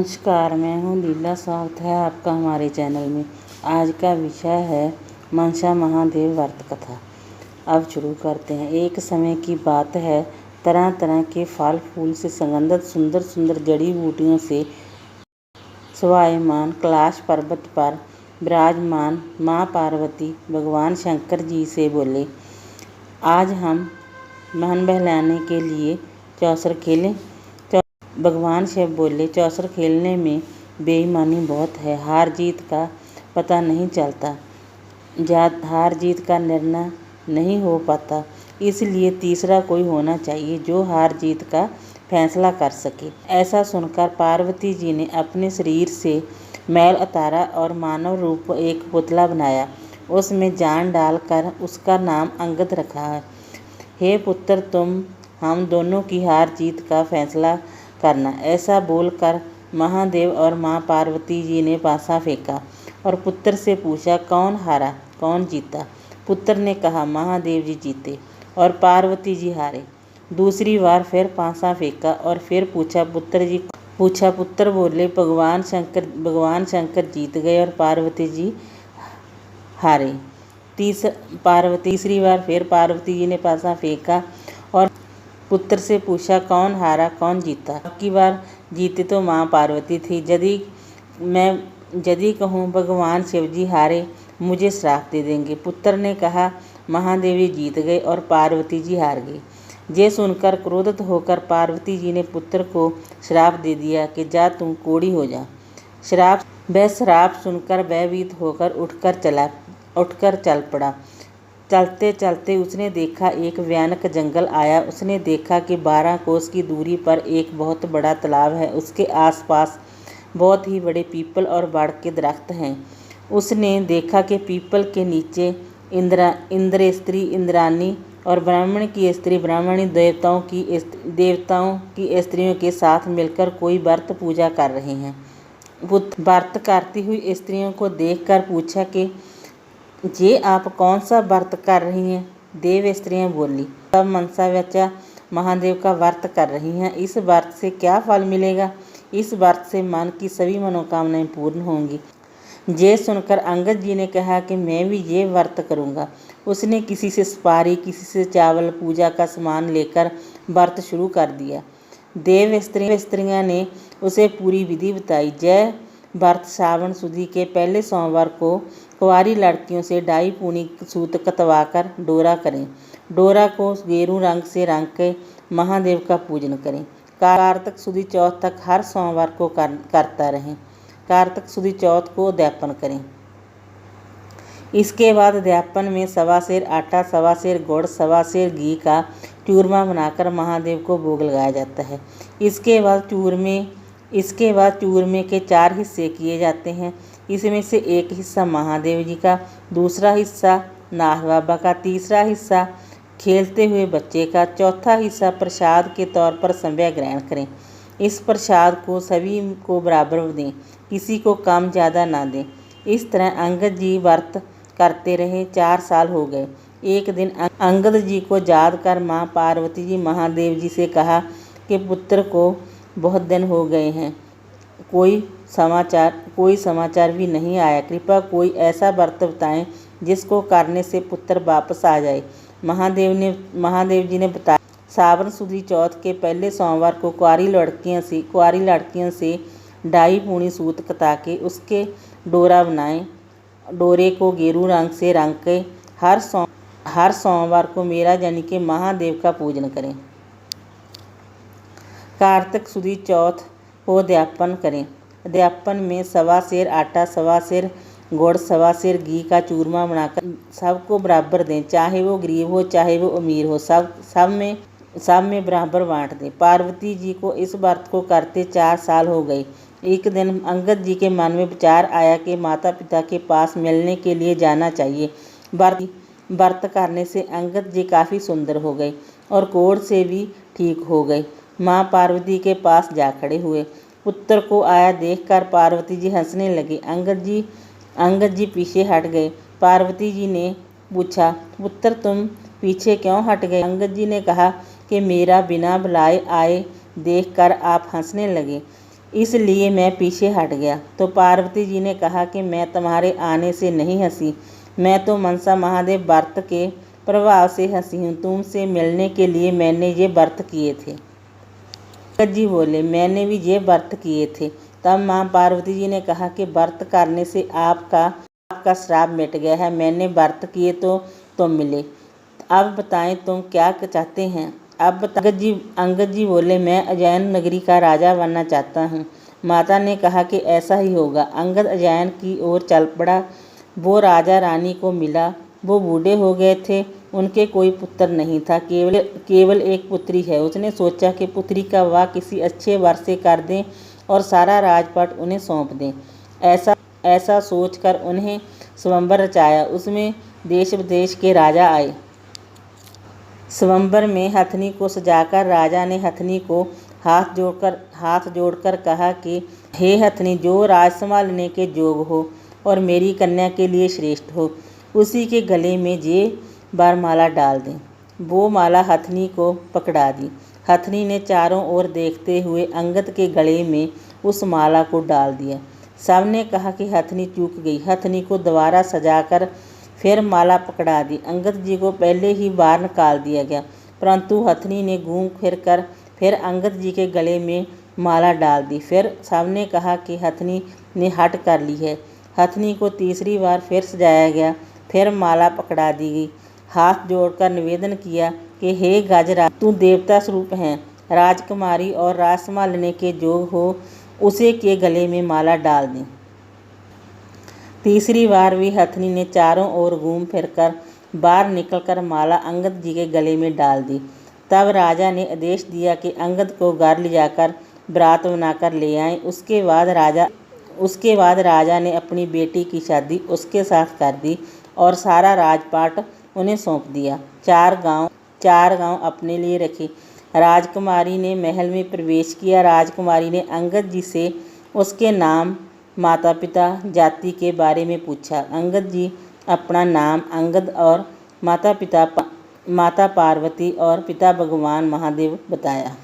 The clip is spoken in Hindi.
नमस्कार, मैं हूँ लीला। स्वागत है आपका हमारे चैनल में। आज का विषय है मनसा महादेव व्रत कथा। अब शुरू करते हैं। एक समय की बात है, तरह तरह के फल फूल से सुगंधित सुंदर सुंदर जड़ी बूटियों से शोभायमान कैलाश पर्वत पर विराजमान माँ पार्वती भगवान शंकर जी से बोले, आज हम मन बहलाने के लिए चौसर खेलें। भगवान शिव बोले, चौसर खेलने में बेईमानी बहुत है, हार जीत का पता नहीं चलता, हार जीत का निर्णय नहीं हो पाता, इसलिए तीसरा कोई होना चाहिए जो हार जीत का फैसला कर सके। ऐसा सुनकर पार्वती जी ने अपने शरीर से मैल उतारा और मानव रूप एक पुतला बनाया। उसमें जान डालकर उसका नाम अंगद रखा है। हे पुत्र, तुम हम दोनों की हार जीत का फैसला करना। ऐसा बोलकर महादेव और माँ पार्वती जी ने पासा फेंका और पुत्र से पूछा, कौन हारा कौन जीता। पुत्र ने कहा, महादेव जी जीते और पार्वती जी हारे। दूसरी बार फिर पासा फेंका और फिर पूछा, पुत्र बोले, भगवान शंकर जीत गए और पार्वती जी हारे। तीसरी बार फिर पार्वती जी ने पासा फेंका और पुत्र से पूछा, कौन हारा कौन जीता। अब की बार जीते तो माँ पार्वती थी। यदि कहूँ भगवान शिव जी हारे, मुझे श्राप दे देंगे। पुत्र ने कहा, महादेव जी जीत गए और पार्वती जी हार गई। ये सुनकर क्रोधित होकर पार्वती जी ने पुत्र को श्राप दे दिया कि जा तुम कोढ़ी हो जा। श्राप सुनकर भयभीत होकर उठकर चल पड़ा। चलते चलते उसने देखा एक भयानक जंगल आया। उसने देखा कि 12 कोस की दूरी पर एक बहुत बड़ा तालाब है। उसके आसपास बहुत ही बड़े पीपल और बड़ के दरख्त हैं। उसने देखा कि पीपल के नीचे इंद्र स्त्री इंद्रानी और ब्राह्मण की स्त्री ब्राह्मणी देवताओं की स्त्रियों के साथ मिलकर कोई व्रत पूजा कर रहे हैं। व्रत करती हुई स्त्रियों को देखकर पूछा कि ये आप कौन सा व्रत कर रही हैं। देव स्त्रियां बोली, सब मनसा वाचा महादेव का व्रत कर रही हैं। इस व्रत से क्या फल मिलेगा। इस व्रत से मन की सभी मनोकामनाएं पूर्ण होंगी। ये सुनकर अंगद जी ने कहा कि मैं भी ये व्रत करूँगा। उसने किसी से सुपारी किसी से चावल पूजा का सामान लेकर व्रत शुरू कर दिया। देव स्त्रियां ने उसे पूरी विधि बताई। जय व्रत सावन सुदी के पहले सोमवार को कुंवारी लड़कियों से डाई पूनी सूत कतवाकर डोरा करें। डोरा को गेरू रंग से रंग के महादेव का पूजन करें। कार्तिक सुदी चौथ तक हर सोमवार को करता रहें। कार्तिक सुदी चौथ को उद्यापन करें। इसके बाद उद्यापन में 1.25 सेर आटा 1.25 सेर गुड़ 1.25 सेर घी का चूरमा बनाकर महादेव को भोग लगाया जाता है। इसके बाद चूरमे के 4 हिस्से किए जाते हैं। इसमें से एक हिस्सा महादेव जी का, दूसरा हिस्सा नाथ बाबा का, तीसरा हिस्सा खेलते हुए बच्चे का, चौथा हिस्सा प्रसाद के तौर पर संध्या ग्रहण करें। इस प्रसाद को सभी को बराबर दें, किसी को कम ज़्यादा ना दें। इस तरह अंगद जी व्रत करते रहे। 4 साल हो गए। एक दिन अंगद जी को याद कर माँ पार्वती जी महादेव जी से कहा कि पुत्र को बहुत दिन हो गए हैं, कोई समाचार भी नहीं आया। कृपया कोई ऐसा व्रत बताएं जिसको करने से पुत्र वापस आ जाए। महादेव जी ने बताया, सावन सुदी चौथ के पहले सोमवार को कुंवारी लड़कियों से डाई पूनी सूत कता के उसके डोरा बनाएं। डोरे को गेरू रंग से रंग के हर सोमवार को मेरा यानी कि महादेव का पूजन करें। कार्तिक सुदी चौथ को उद्यापन करें। उद्यापन में 1.25 सेर आटा 1.25 सेर गुड़ 1.25 सेर घी का चूरमा बनाकर सबको बराबर दें, चाहे वो गरीब हो चाहे वो अमीर हो, सब में बराबर बांट दें। पार्वती जी को इस व्रत को करते 4 साल हो गए। एक दिन अंगद जी के मन में विचार आया कि माता पिता के पास मिलने के लिए जाना चाहिए। व्रत करने से अंगद जी काफ़ी सुंदर हो गए और कोढ़ से भी ठीक हो गए। माँ पार्वती के पास जा खड़े हुए। पुत्र को आया देखकर पार्वती जी हंसने लगे। अंगद जी पीछे हट गए। पार्वती जी ने पूछा, पुत्र तुम पीछे क्यों हट गए। अंगद जी ने कहा कि मेरा बिना बुलाए आए देखकर आप हंसने लगे, इसलिए मैं पीछे हट गया। तो पार्वती जी ने कहा कि मैं तुम्हारे आने से नहीं हंसी, मैं तो मनसा महादेव व्रत के प्रभाव से हंसी हूँ। तुमसे मिलने के लिए मैंने ये व्रत किए थे। अंगद जी बोले, मैंने भी ये व्रत किए थे। तब माँ पार्वती जी ने कहा कि व्रत करने से आपका श्राप मिट गया है। मैंने व्रत किए तो तुम मिले। अब बताएं तुम क्या चाहते हैं। अब अंगद जी बोले, मैं उज्जैन नगरी का राजा बनना चाहता हूँ। माता ने कहा कि ऐसा ही होगा। अंगद उज्जैन की ओर चल पड़ा। वो राजा रानी को मिला। वो बूढ़े हो गए थे, उनके कोई पुत्र नहीं था, केवल एक पुत्री है। उसने सोचा कि पुत्री का विवाह किसी अच्छे वर से कर दें और सारा राजपाट उन्हें सौंप दें। ऐसा सोचकर उन्हें स्वयंवर रचाया। उसमें देश विदेश के राजा आए। स्वयंवर में हथनी को सजाकर राजा ने हथनी को हाथ जोड़कर कहा कि हे हथनी, जो राज संभालने के योग हो और मेरी कन्या के लिए श्रेष्ठ हो, उसी के गले में ये वरमाला डाल दें। वो माला हथनी को पकड़ा दी। हथनी ने चारों ओर देखते हुए अंगद के गले में उस माला को डाल दिया। सबने कहा कि हथनी चूक गई। हथनी को दोबारा सजाकर फिर माला पकड़ा दी। अंगद जी को पहले ही बाहर निकाल दिया गया, परंतु हथनी ने घूम फिर कर फिर अंगद जी के गले में माला डाल दी। फिर सबने कहा कि हथनी ने हट कर ली है। हथनी को तीसरी बार फिर सजाया गया, फिर माला पकड़ा दी गई। हाथ जोड़कर निवेदन किया कि हे गजराज, तू देवता स्वरूप है, राजकुमारी और राज संभालने के योग हो, उसे के गले में माला डाल दें। तीसरी बार भी हथनी ने चारों ओर घूम फिरकर बाहर निकलकर माला अंगद जी के गले में डाल दी। तब राजा ने आदेश दिया कि अंगद को घर ले जाकर बारात बनाकर ले आएं। उसके बाद राजा ने अपनी बेटी की शादी उसके साथ कर दी और सारा राजपाट उन्हें सौंप दिया। चार गांव अपने लिए रखे। राजकुमारी ने महल में प्रवेश किया। राजकुमारी ने अंगद जी से उसके नाम, माता पिता, जाति के बारे में पूछा। अंगद जी अपना नाम अंगद और माता पार्वती और पिता भगवान महादेव बताया।